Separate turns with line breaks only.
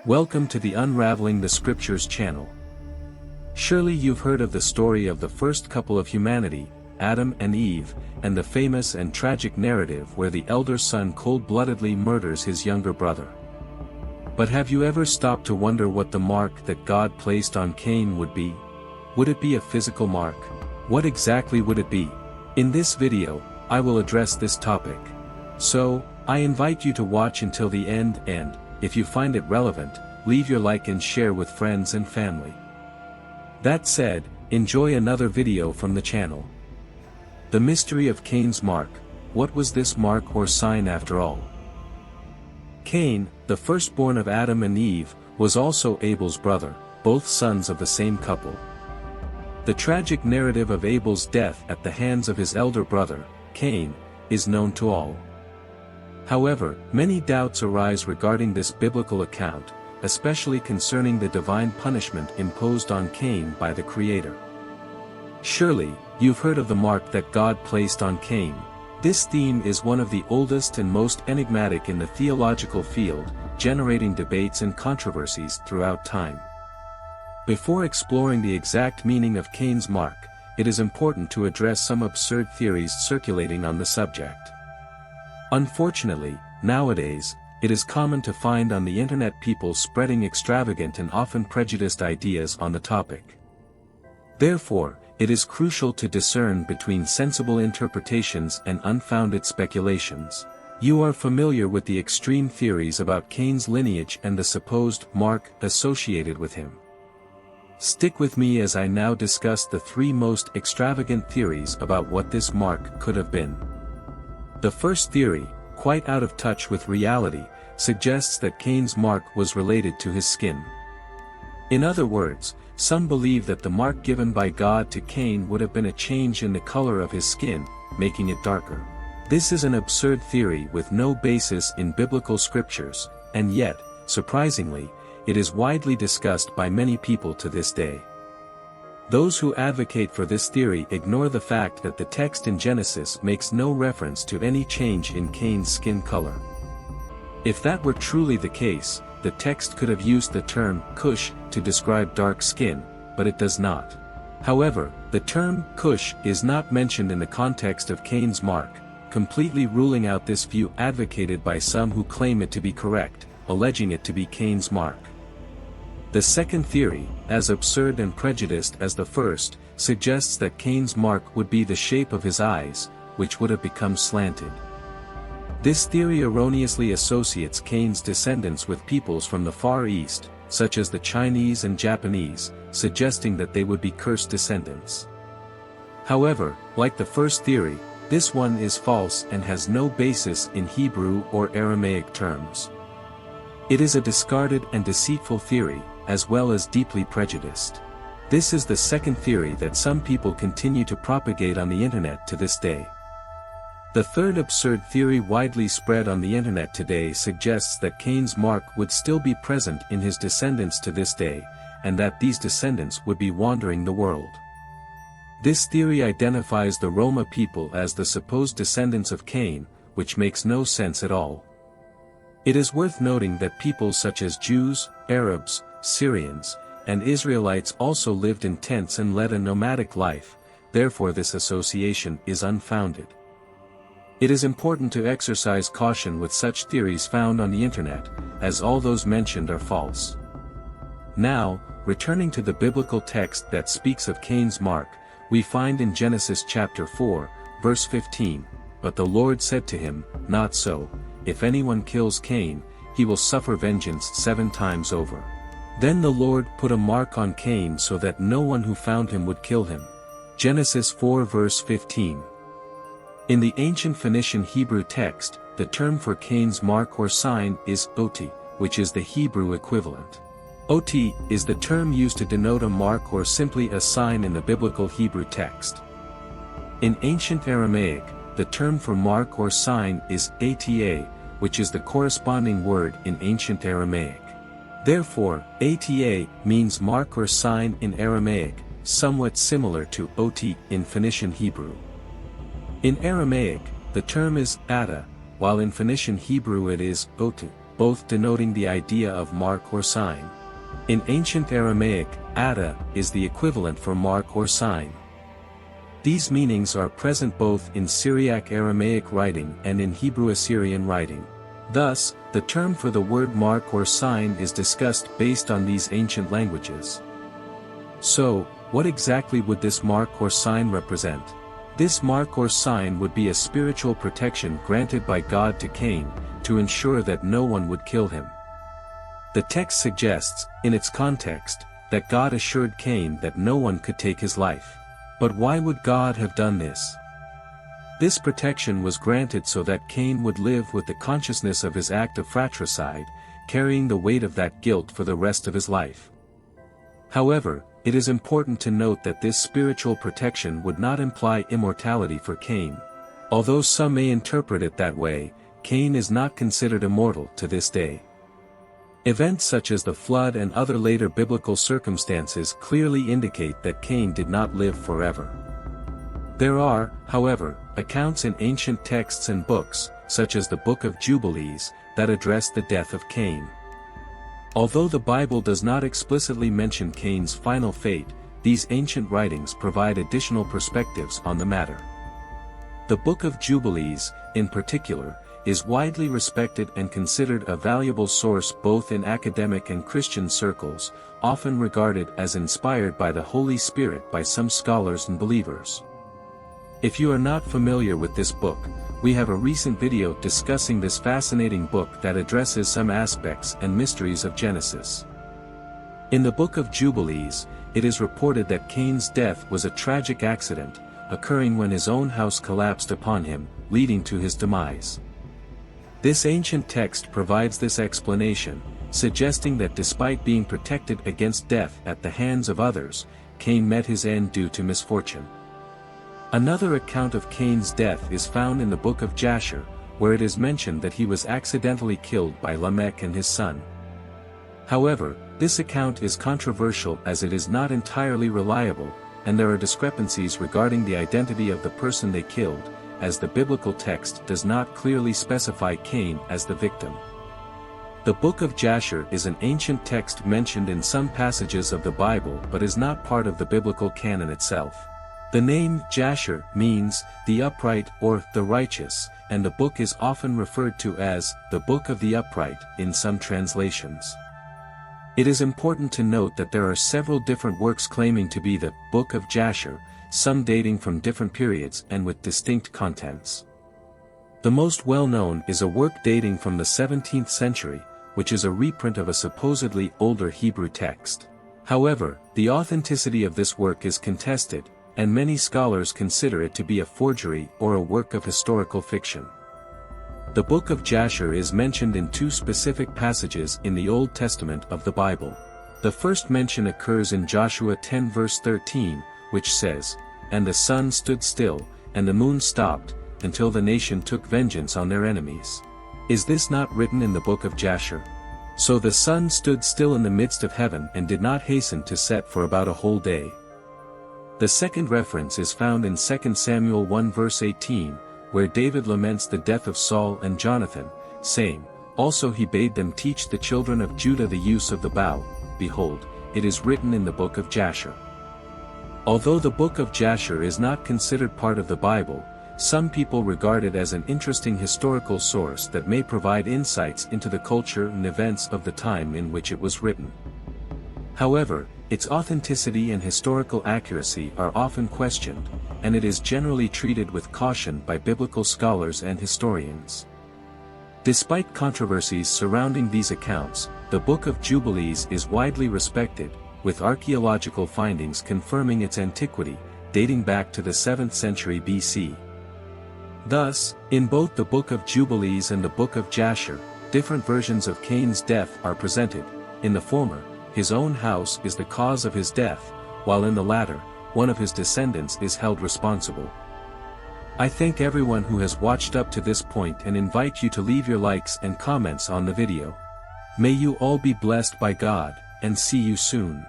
Welcome to the Unraveling the Scriptures channel. Surely you've heard of the story of the first couple of humanity, Adam and Eve, and the famous and tragic narrative where the elder son cold-bloodedly murders his younger brother. But have you ever stopped to wonder what the mark that God placed on Cain would be? Would it be a physical mark? What exactly would it be? In this video, I will address this topic. So, I invite you to watch until the end and, if you find it relevant, leave your like and share with friends and family. That said, enjoy another video from the channel. The mystery of Cain's mark. What was this mark or sign after all? Cain, the firstborn of Adam and Eve, was also Abel's brother, both sons of the same couple. The tragic narrative of Abel's death at the hands of his elder brother, Cain, is known to all. However, many doubts arise regarding this biblical account, especially concerning the divine punishment imposed on Cain by the Creator. Surely, you've heard of the mark that God placed on Cain. This theme is one of the oldest and most enigmatic in the theological field, generating debates and controversies throughout time. Before exploring the exact meaning of Cain's mark, it is important to address some absurd theories circulating on the subject. Unfortunately, nowadays, it is common to find on the internet people spreading extravagant and often prejudiced ideas on the topic. Therefore, it is crucial to discern between sensible interpretations and unfounded speculations. You are familiar with the extreme theories about Cain's lineage and the supposed mark associated with him. Stick with me as I now discuss the three most extravagant theories about what this mark could have been. The first theory, quite out of touch with reality, suggests that Cain's mark was related to his skin. In other words, some believe that the mark given by God to Cain would have been a change in the color of his skin, making it darker. This is an absurd theory with no basis in biblical scriptures, and yet, surprisingly, it is widely discussed by many people to this day. Those who advocate for this theory ignore the fact that the text in Genesis makes no reference to any change in Cain's skin color. If that were truly the case, the text could have used the term Cush to describe dark skin, but it does not. However, the term Cush is not mentioned in the context of Cain's mark, completely ruling out this view advocated by some who claim it to be correct, alleging it to be Cain's mark. The second theory, as absurd and prejudiced as the first, suggests that Cain's mark would be the shape of his eyes, which would have become slanted. This theory erroneously associates Cain's descendants with peoples from the Far East, such as the Chinese and Japanese, suggesting that they would be cursed descendants. However, like the first theory, this one is false and has no basis in Hebrew or Aramaic terms. It is a discarded and deceitful theory, as well as deeply prejudiced. This is the second theory that some people continue to propagate on the internet to this day. The third absurd theory widely spread on the internet today suggests that Cain's mark would still be present in his descendants to this day, and that these descendants would be wandering the world. This theory identifies the Roma people as the supposed descendants of Cain, which makes no sense at all. It is worth noting that people such as Jews, Arabs, Syrians, and Israelites also lived in tents and led a nomadic life, therefore this association is unfounded. It is important to exercise caution with such theories found on the internet, as all those mentioned are false. Now, returning to the biblical text that speaks of Cain's mark, we find in Genesis chapter 4, verse 15, "But the Lord said to him, Not so, if anyone kills Cain, he will suffer vengeance 7 times over. Then the Lord put a mark on Cain so that no one who found him would kill him." Genesis 4 verse 15. In the ancient Phoenician Hebrew text, the term for Cain's mark or sign is oti, which is the Hebrew equivalent. Oti is the term used to denote a mark or simply a sign in the biblical Hebrew text. In ancient Aramaic, the term for mark or sign is ata, which is the corresponding word in ancient Aramaic. Therefore, ata means mark or sign in Aramaic, somewhat similar to oti in Phoenician Hebrew. In Aramaic, the term is ata, while in Phoenician Hebrew it is otu. both denoting the idea of mark or sign. In ancient Aramaic, ada is the equivalent for mark or sign. These meanings are present both in Syriac Aramaic writing and in Hebrew Assyrian writing. Thus, the term for the word mark or sign is discussed based on these ancient languages. So, what exactly would this mark or sign represent? This mark or sign would be a spiritual protection granted by God to Cain, to ensure that no one would kill him. The text suggests, in its context, that God assured Cain that no one could take his life. But why would God have done this? This protection was granted so that Cain would live with the consciousness of his act of fratricide, carrying the weight of that guilt for the rest of his life. However, it is important to note that this spiritual protection would not imply immortality for Cain. Although some may interpret it that way, Cain is not considered immortal to this day. Events such as the flood and other later biblical circumstances clearly indicate that Cain did not live forever. There are, however, accounts in ancient texts and books, such as the Book of Jubilees, that address the death of Cain. Although the Bible does not explicitly mention Cain's final fate, these ancient writings provide additional perspectives on the matter. The Book of Jubilees, in particular, is widely respected and considered a valuable source both in academic and Christian circles, often regarded as inspired by the Holy Spirit by some scholars and believers. If you are not familiar with this book, we have a recent video discussing this fascinating book that addresses some aspects and mysteries of Genesis. In the Book of Jubilees, it is reported that Cain's death was a tragic accident, occurring when his own house collapsed upon him, leading to his demise. This ancient text provides this explanation, suggesting that despite being protected against death at the hands of others, Cain met his end due to misfortune. Another account of Cain's death is found in the Book of Jasher, where it is mentioned that he was accidentally killed by Lamech and his son. However, this account is controversial as it is not entirely reliable, and there are discrepancies regarding the identity of the person they killed, as the biblical text does not clearly specify Cain as the victim. The Book of Jasher is an ancient text mentioned in some passages of the Bible but is not part of the biblical canon itself. The name Jasher means the upright or the righteous, and the book is often referred to as the Book of the Upright in some translations. It is important to note that there are several different works claiming to be the Book of Jasher, some dating from different periods and with distinct contents. The most well-known is a work dating from the 17th century, which is a reprint of a supposedly older Hebrew text. However, the authenticity of this work is contested, and many scholars consider it to be a forgery or a work of historical fiction. The Book of Jasher is mentioned in two specific passages in the Old Testament of the Bible. The first mention occurs in Joshua 10 verse 13, which says, "And the sun stood still, and the moon stopped, until the nation took vengeance on their enemies." Is this not written in the Book of Jasher? So the sun stood still in the midst of heaven and did not hasten to set for about a whole day. The second reference is found in 2 Samuel 1 verse 18, where David laments the death of Saul and Jonathan, saying, "Also he bade them teach the children of Judah the use of the bow. Behold, it is written in the Book of Jasher." Although the Book of Jasher is not considered part of the Bible, some people regard it as an interesting historical source that may provide insights into the culture and events of the time in which it was written. However, its authenticity and historical accuracy are often questioned, and it is generally treated with caution by biblical scholars and historians. Despite controversies surrounding these accounts, the Book of Jubilees is widely respected, with archaeological findings confirming its antiquity, dating back to the 7th century BC. Thus, in both the Book of Jubilees and the Book of Jasher, different versions of Cain's death are presented. In the former, his own house is the cause of his death, while in the latter, one of his descendants is held responsible. I thank everyone who has watched up to this point and invite you to leave your likes and comments on the video. May you all be blessed by God, and see you soon.